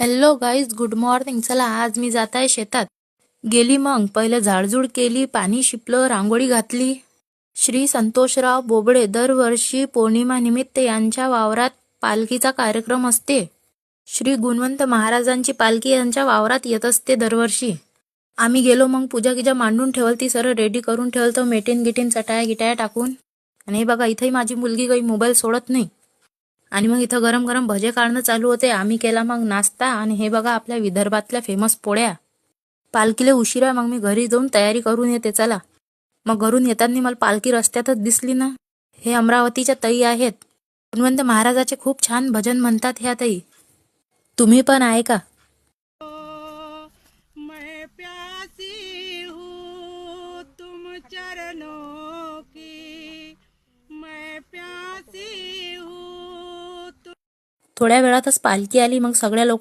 Hello guys, good morning. चला आज मी जात आहे शेतात. गेली मग पहिले झाडझूड केली, पाणी शिपलं, रांगोळी घातली. श्री संतोषराव बोबडे दरवर्षी पौर्णिमा निमित्त यांच्या वावरात पालखीचा कार्यक्रम असते. श्री गुणवंत महाराजांची पालखी यांच्या वावरात येत असते दरवर्षी. आम्ही गेलो मग पूजा गिजा मांडून ठेवल, ती सरळ रेडी करून ठेवलं, मेटीन गिटीन चटाया गिटाया टाकून. आणि हे बघा इथेही माझी मुलगी काही मोबाईल सोडत नाही. आणि मग इथं गरम गरम भजे काढणं चालू होते. आम्ही केला मग नाश्ता. आणि हे बघा आपल्या विदर्भातल्या फेमस पोळ्या. पालखीला उशिरा आहे, मग मी घरी जाऊन तयारी करून येते. चला मग घरून येताना मला पालखी रस्त्यातच दिसली ना. हे अमरावतीच्या ताई आहेत. गुणवंत महाराजाचे खूप छान भजन म्हणतात ह्या ताई. तुम्ही पण ऐका. मैं प्यासी हूँ तुम चरणों की, मैं प्यासी हूँ. थोड्या वेळातच पालखी आली. मग सगळ्या लोक